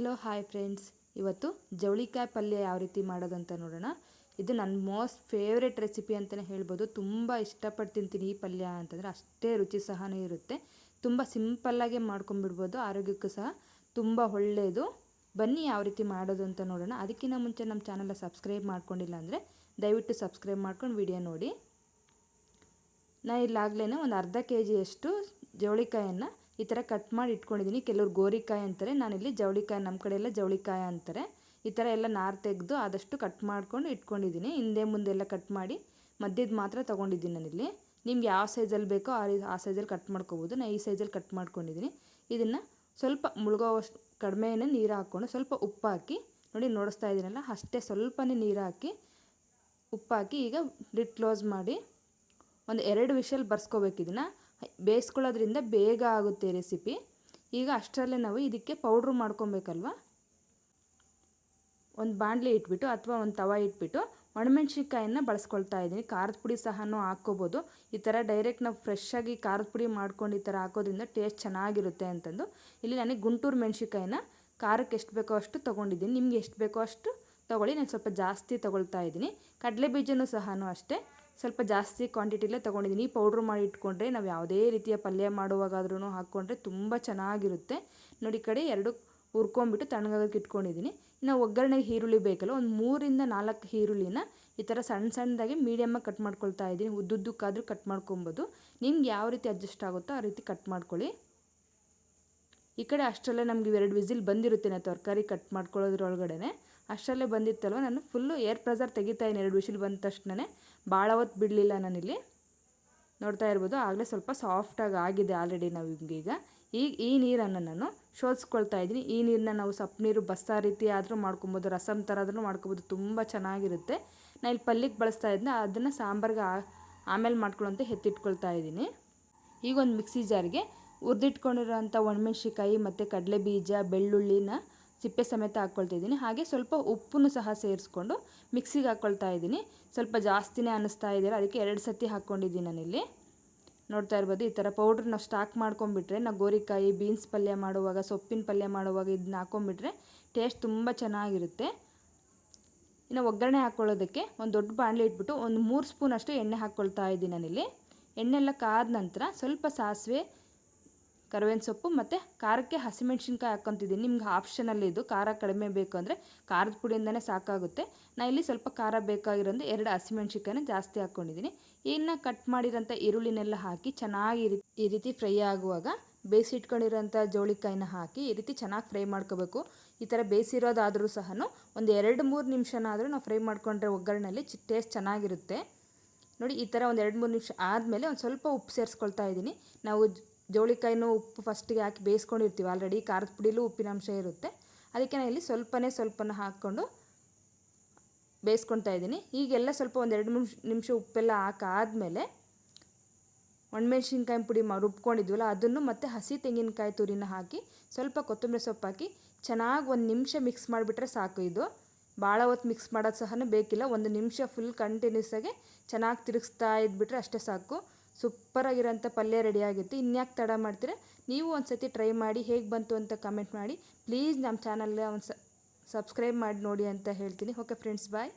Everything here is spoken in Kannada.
ಹಲೋ ಹಾಯ್ ಫ್ರೆಂಡ್ಸ್, ಇವತ್ತು ಜವಳಿಕಾಯಿ ಪಲ್ಯ ಯಾವ ರೀತಿ ಮಾಡೋದಂತ ನೋಡೋಣ. ಇದು ನನ್ನ ಮೋಸ್ಟ್ ಫೇವ್ರೆಟ್ ರೆಸಿಪಿ ಅಂತಲೇ ಹೇಳ್ಬೋದು. ತುಂಬ ಇಷ್ಟಪಟ್ಟು ತಿಂತೀನಿ ಈ ಪಲ್ಯ ಅಂತಂದರೆ, ಅಷ್ಟೇ ರುಚಿ ಸಹನೂ ಇರುತ್ತೆ. ತುಂಬ ಸಿಂಪಲ್ಲಾಗೆ ಮಾಡ್ಕೊಂಬಿಡ್ಬೋದು, ಆರೋಗ್ಯಕ್ಕೂ ಸಹ ತುಂಬ ಒಳ್ಳೆಯದು. ಬನ್ನಿ ಯಾವ ರೀತಿ ಮಾಡೋದು ಅಂತ ನೋಡೋಣ. ಅದಕ್ಕಿಂತ ಮುಂಚೆ ನಮ್ಮ ಚಾನಲ್ನ ಸಬ್ಸ್ಕ್ರೈಬ್ ಮಾಡ್ಕೊಂಡಿಲ್ಲ ಅಂದರೆ ದಯವಿಟ್ಟು ಸಬ್ಸ್ಕ್ರೈಬ್ ಮಾಡ್ಕೊಂಡು ವಿಡಿಯೋ ನೋಡಿ. ನಾನು ಇಲ್ಲಾಗಲೇ ಒಂದು ಅರ್ಧ KGಯಷ್ಟು ಜವಳಿಕಾಯನ್ನು ಈ ಥರ ಕಟ್ ಮಾಡಿ ಇಟ್ಕೊಂಡಿದ್ದೀನಿ. ಕೆಲವ್ರು ಗೋರಿಕಾಯಿ ಅಂತಾರೆ, ನಾನಿಲ್ಲಿ ಜವಳಿಕಾಯಿ, ನಮ್ಮ ಕಡೆ ಎಲ್ಲ ಜವಳಿಕಾಯಿ ಅಂತಾರೆ. ಈ ಥರ ಎಲ್ಲ ನಾರು ತೆಗೆದು ಆದಷ್ಟು ಕಟ್ ಮಾಡ್ಕೊಂಡು ಇಟ್ಕೊಂಡಿದ್ದೀನಿ. ಹಿಂದೆ ಮುಂದೆ ಎಲ್ಲ ಕಟ್ ಮಾಡಿ ಮಧ್ಯದ ಮಾತ್ರ ತೊಗೊಂಡಿದ್ದೀನಿ ನಾನಿಲ್ಲಿ. ನಿಮ್ಗೆ ಯಾವ ಸೈಜಲ್ಲಿ ಬೇಕೋ ಆ ಸೈಜಲ್ಲಿ ಕಟ್ ಮಾಡ್ಕೋಬೋದು. ನಾನು ಈ ಸೈಜಲ್ಲಿ ಕಟ್ ಮಾಡ್ಕೊಂಡಿದ್ದೀನಿ. ಇದನ್ನು ಸ್ವಲ್ಪ ಮುಳುಗೋವಷ್ಟು ಕಡಿಮೆನೇ ನೀರು ಹಾಕ್ಕೊಂಡು ಸ್ವಲ್ಪ ಉಪ್ಪು ಹಾಕಿ, ನೋಡಿ ನೋಡಿಸ್ತಾ ಇದ್ದೀನಲ್ಲ, ಅಷ್ಟೇ ಸ್ವಲ್ಪನೇ ನೀರು ಹಾಕಿ ಉಪ್ಪು ಹಾಕಿ ಈಗ ಲಿಡ್ ಕ್ಲೋಸ್ ಮಾಡಿ ಒಂದು 2 ವಿಷಲ್ ಬರ್ಸ್ಕೋಬೇಕು. ಇದನ್ನು ಬೇಯಿಸ್ಕೊಳ್ಳೋದ್ರಿಂದ ಬೇಗ ಆಗುತ್ತೆ ರೆಸಿಪಿ. ಈಗ ಅಷ್ಟರಲ್ಲೇ ನಾವು ಇದಕ್ಕೆ ಪೌಡ್ರು ಮಾಡ್ಕೊಬೇಕಲ್ವ. ಒಂದು ಬಾಣಲೆ ಇಟ್ಬಿಟ್ಟು ಅಥವಾ ಒಂದು ತವ ಇಟ್ಬಿಟ್ಟು ಒಣಮೆಣ್ಸಿನ್ಕಾಯನ್ನು ಬಳಸ್ಕೊಳ್ತಾ ಇದ್ದೀನಿ. ಖಾರದ ಪುಡಿ ಸಹನೂ ಹಾಕ್ಕೋಬೋದು. ಈ ಥರ ಡೈರೆಕ್ಟ್ ನಾವು ಫ್ರೆಶ್ಶಾಗಿ ಖಾರದ ಪುಡಿ ಮಾಡ್ಕೊಂಡು ಈ ಥರ ಹಾಕೋದ್ರಿಂದ ಟೇಸ್ಟ್ ಚೆನ್ನಾಗಿರುತ್ತೆ ಅಂತಂದು ಇಲ್ಲಿ ನನಗೆ ಗುಂಟೂರು ಮೆಣ್ಸಿನ್ಕಾಯಿನ ಖಾರಕ್ಕೆ ಎಷ್ಟು ಬೇಕೋ ಅಷ್ಟು ತೊಗೊಂಡಿದ್ದೀನಿ. ನಿಮ್ಗೆ ಎಷ್ಟು ಬೇಕೋ ಅಷ್ಟು ತೊಗೊಳ್ಳಿ. ನಾನು ಸ್ವಲ್ಪ ಜಾಸ್ತಿ ತೊಗೊಳ್ತಾ ಇದ್ದೀನಿ. ಕಡಲೆ ಬೀಜನೂ ಸಹನೂ ಅಷ್ಟೇ ಸ್ವಲ್ಪ ಜಾಸ್ತಿ ಕ್ವಾಂಟಿಟಿಲೇ ತೊಗೊಂಡಿದ್ದೀನಿ. ಪೌಡ್ರ್ ಮಾಡಿ ಇಟ್ಕೊಂಡ್ರೆ ನಾವು ಯಾವುದೇ ರೀತಿಯ ಪಲ್ಯ ಮಾಡುವಾಗಾದ್ರೂ ಹಾಕ್ಕೊಂಡ್ರೆ ತುಂಬ ಚೆನ್ನಾಗಿರುತ್ತೆ. ನೋಡಿ, ಈ ಕಡೆ 2 ಹುರ್ಕೊಂಬಿಟ್ಟು ತಣ್ಣಗಾಗಕ್ಕೆ ಇಟ್ಕೊಂಡಿದ್ದೀನಿ. ಇನ್ನು ಒಗ್ಗರಣೆಗೆ ಈರುಳ್ಳಿ ಬೇಕಲ್ಲ, ಒಂದು 3 ಇಂದ 4 ಈರುಳ್ಳಿನ ಈ ಥರ ಸಣ್ಣ ಸಣ್ಣದಾಗಿ ಮೀಡಿಯಮ್ಮಾಗಿ ಕಟ್ ಮಾಡ್ಕೊಳ್ತಾ ಇದ್ದೀನಿ. ಉದ್ದುದ್ದಕ್ಕಾದರೂ ಕಟ್ ಮಾಡ್ಕೊಬೋದು. ನಿಮ್ಗೆ ಯಾವ ರೀತಿ ಅಡ್ಜಸ್ಟ್ ಆಗುತ್ತೋ ಆ ರೀತಿ ಕಟ್ ಮಾಡ್ಕೊಳ್ಳಿ. ಈ ಕಡೆ ಅಷ್ಟರಲ್ಲೇ ನಮಗೆ 2 ವಿಸಿಲ್ ಬಂದಿರುತ್ತೆ. ನಾನು ತರಕಾರಿ ಕಟ್ ಮಾಡ್ಕೊಳ್ಳೋದ್ರೊಳಗಡೆ ಅಷ್ಟರಲ್ಲೇ ಬಂದಿತ್ತಲ್ವ. ನಾನು ಫುಲ್ಲು ಏರ್ ಪ್ರೆಸರ್ ತೆಗಿತಾ ಇದ್ದೀನಿ. 2 ವಿಸಿಲ್ ಬಂದ ತಕ್ಷಣವೇ ಭಾಳ ಹೊತ್ತು ಬಿಡಲಿಲ್ಲ ನಾನಿಲ್ಲಿ. ನೋಡ್ತಾ ಇರ್ಬೋದು, ಆಗಲೇ ಸ್ವಲ್ಪ ಸಾಫ್ಟಾಗಿ ಆಗಿದೆ ಆಲ್ರೆಡಿ. ನಾವು ಈಗ ಈ ನೀರನ್ನು ನಾನು ಶೋಧಿಸ್ಕೊಳ್ತಾ ಇದ್ದೀನಿ. ಈ ನೀರನ್ನ ನಾವು ಸೊಪ್ಪು ನೀರು ಬಸ್ಸಾರು ರೀತಿ ಆದರೂ ಮಾಡ್ಕೊಬೋದು, ರಸಮ್ ಥರ ಆದ್ರೂ ಮಾಡ್ಕೊಬೋದು, ತುಂಬ ಚೆನ್ನಾಗಿರುತ್ತೆ. ನಾನು ಇಲ್ಲಿ ಪಲ್ಯಕ್ಕೆ ಬಳಸ್ತಾ ಇದ್ದೀನಿ, ಅದನ್ನು ಸಾಂಬಾರಿಗೆ ಆಮೇಲೆ ಮಾಡ್ಕೊಳ್ಳೋಂತ ಎತ್ತಿಟ್ಕೊಳ್ತಾ ಇದ್ದೀನಿ. ಈಗ ಒಂದು ಮಿಕ್ಸಿ ಜಾರಿಗೆ ಹುರಿದಿಟ್ಕೊಂಡಿರೋಂಥ ಒಣಮೆಣ್ಸಿನ್ಕಾಯಿ ಮತ್ತು ಕಡಲೆ ಬೀಜ, ಬೆಳ್ಳುಳ್ಳಿನ ಸಿಪ್ಪೆ ಸಮೇತ ಹಾಕ್ಕೊಳ್ತಾಯಿದ್ದೀನಿ. ಹಾಗೆ ಸ್ವಲ್ಪ ಉಪ್ಪನ್ನು ಸಹ ಸೇರಿಸ್ಕೊಂಡು ಮಿಕ್ಸಿಗೆ ಹಾಕ್ಕೊಳ್ತಾ ಇದ್ದೀನಿ. ಸ್ವಲ್ಪ ಜಾಸ್ತಿನೇ ಅನ್ನಿಸ್ತಾ ಇದೆಯಲ್ಲ, ಅದಕ್ಕೆ 2 ಸತಿ ಹಾಕ್ಕೊಂಡಿದ್ದೀನಿ ನಾನಿಲ್ಲಿ. ನೋಡ್ತಾ ಇರ್ಬೋದು, ಈ ಥರ ಪೌಡ್ರ್ ನಾವು ಸ್ಟಾಕ್ ಮಾಡ್ಕೊಂಬಿಟ್ರೆ, ನಾವು ಗೋರಿಕಾಯಿ, ಬೀನ್ಸ್ ಪಲ್ಯ ಮಾಡುವಾಗ, ಸೊಪ್ಪಿನ ಪಲ್ಯ ಮಾಡುವಾಗ ಇದನ್ನ ಹಾಕ್ಕೊಂಬಿಟ್ರೆ ಟೇಸ್ಟ್ ತುಂಬ ಚೆನ್ನಾಗಿರುತ್ತೆ. ಇನ್ನು ಒಗ್ಗರಣೆ ಹಾಕ್ಕೊಳ್ಳೋದಕ್ಕೆ ಒಂದು ದೊಡ್ಡ ಬಾಣಲೆ ಇಟ್ಬಿಟ್ಟು ಒಂದು 3 ಸ್ಪೂನಷ್ಟು ಎಣ್ಣೆ ಹಾಕ್ಕೊಳ್ತಾ ಇದ್ದೀನಿ ನಾನಿಲ್ಲಿ. ಎಣ್ಣೆ ಎಲ್ಲ ಕಾದ ನಂತರ ಸ್ವಲ್ಪ ಸಾಸಿವೆ, ಕರಿಬೇವಿನ ಸೊಪ್ಪು ಮತ್ತು ಖಾರಕ್ಕೆ ಹಸಿಮೆಣ್ಸಿನ್ಕಾಯಿ ಹಾಕ್ಕೊತಿದ್ದೀನಿ. ನಿಮ್ಗೆ ಆಪ್ಷನಲ್ಲಿ ಇದು ಖಾರ ಕಡಿಮೆ ಬೇಕು ಅಂದರೆ ಖಾರದ ಪುಡಿಯಿಂದನೇ ಸಾಕಾಗುತ್ತೆ. ನಾನು ಇಲ್ಲಿ ಸ್ವಲ್ಪ ಖಾರ ಬೇಕಾಗಿರೋದು 2 ಹಸಿಮೆಣ್ಸಿನ್ಕಾಯಿನ ಜಾಸ್ತಿ ಹಾಕ್ಕೊಂಡಿದ್ದೀನಿ. ಇನ್ನು ಕಟ್ ಮಾಡಿರೋಂಥ ಈರುಳ್ಳಿನೆಲ್ಲ ಹಾಕಿ ಚೆನ್ನಾಗಿ ಈ ರೀತಿ ಫ್ರೈ ಆಗುವಾಗ ಬೇಯಿಸಿಟ್ಕೊಂಡಿರೋಂಥ ಜವಳಿಕಾಯಿನ ಹಾಕಿ ಈ ರೀತಿ ಚೆನ್ನಾಗಿ ಫ್ರೈ ಮಾಡ್ಕೋಬೇಕು. ಈ ಥರ ಬೇಯಿಸಿರೋದಾದರೂ ಸಹ ಒಂದು 2-3 ನಿಮಿಷನಾದರೂ ನಾವು ಫ್ರೈ ಮಾಡ್ಕೊಂಡ್ರೆ ಒಗ್ಗರಣೆಯಲ್ಲಿ ಟೇಸ್ಟ್ ಚೆನ್ನಾಗಿರುತ್ತೆ. ನೋಡಿ, ಈ ಥರ ಒಂದು 2-3 ನಿಮಿಷ ಆದಮೇಲೆ ಒಂದು ಸ್ವಲ್ಪ ಉಪ್ಪು ಸೇರಿಸ್ಕೊಳ್ತಾ ಇದ್ದೀನಿ. ನಾವು ಜವಳಿಕಾಯಿನೂ ಉಪ್ಪು ಫಸ್ಟಿಗೆ ಹಾಕಿ ಬೇಯಿಸ್ಕೊಂಡಿರ್ತೀವಿ ಆಲ್ರೆಡಿ. ಖಾರದ ಪುಡಿಲೂ ಉಪ್ಪಿನಾಂಶ ಇರುತ್ತೆ. ಅದಕ್ಕೆ ನಾನು ಇಲ್ಲಿ ಸ್ವಲ್ಪನೇ ಹಾಕ್ಕೊಂಡು ಬೇಯಿಸ್ಕೊಳ್ತಾ ಇದ್ದೀನಿ. ಈಗೆಲ್ಲ ಸ್ವಲ್ಪ ಒಂದು 2 ನಿಮಿಷ ಉಪ್ಪೆಲ್ಲ ಹಾಕಾದ್ಮೇಲೆ ಒಣಮೆಣ್ಸಿನ್ಕಾಯಿ ಪುಡಿ ರುಬ್ಕೊಂಡಿದ್ವಲ್ಲ ಅದನ್ನು ಮತ್ತು ಹಸಿ ತೆಂಗಿನಕಾಯಿ ತುರಿನ ಹಾಕಿ ಸ್ವಲ್ಪ ಕೊತ್ತಂಬರಿ ಸೊಪ್ಪು ಹಾಕಿ ಚೆನ್ನಾಗಿ 1 ನಿಮಿಷ ಮಿಕ್ಸ್ ಮಾಡಿಬಿಟ್ರೆ ಸಾಕು. ಇದು ಭಾಳ ಹೊತ್ತು ಮಿಕ್ಸ್ ಮಾಡೋದು ಸಹ ಬೇಕಿಲ್ಲ. 1 ನಿಮಿಷ ಫುಲ್ ಕಂಟಿನ್ಯೂಸ್ ಆಗಿ ಚೆನ್ನಾಗಿ ತಿರುಗಿಸ್ತಾ ಇದ್ಬಿಟ್ರೆ ಅಷ್ಟೇ ಸಾಕು. ಸೂಪರಾಗಿರೋಂಥ ಪಲ್ಯ ರೆಡಿಯಾಗುತ್ತೆ. ಇನ್ಯಾಕೆ ತಡ ಮಾಡ್ತೀರಾ, ನೀವು ಒಂದು ಸತಿ ಟ್ರೈ ಮಾಡಿ ಹೇಗೆ ಬಂತು ಅಂತ ಕಮೆಂಟ್ ಮಾಡಿ. ಪ್ಲೀಸ್ ನಮ್ಮ ಚಾನಲ್ಗೆ ಒಂದು ಸಬ್ಸ್ಕ್ರೈಬ್ ಮಾಡಿ ನೋಡಿ ಅಂತ ಹೇಳ್ತೀನಿ. ಓಕೆ ಫ್ರೆಂಡ್ಸ್, ಬಾಯ್.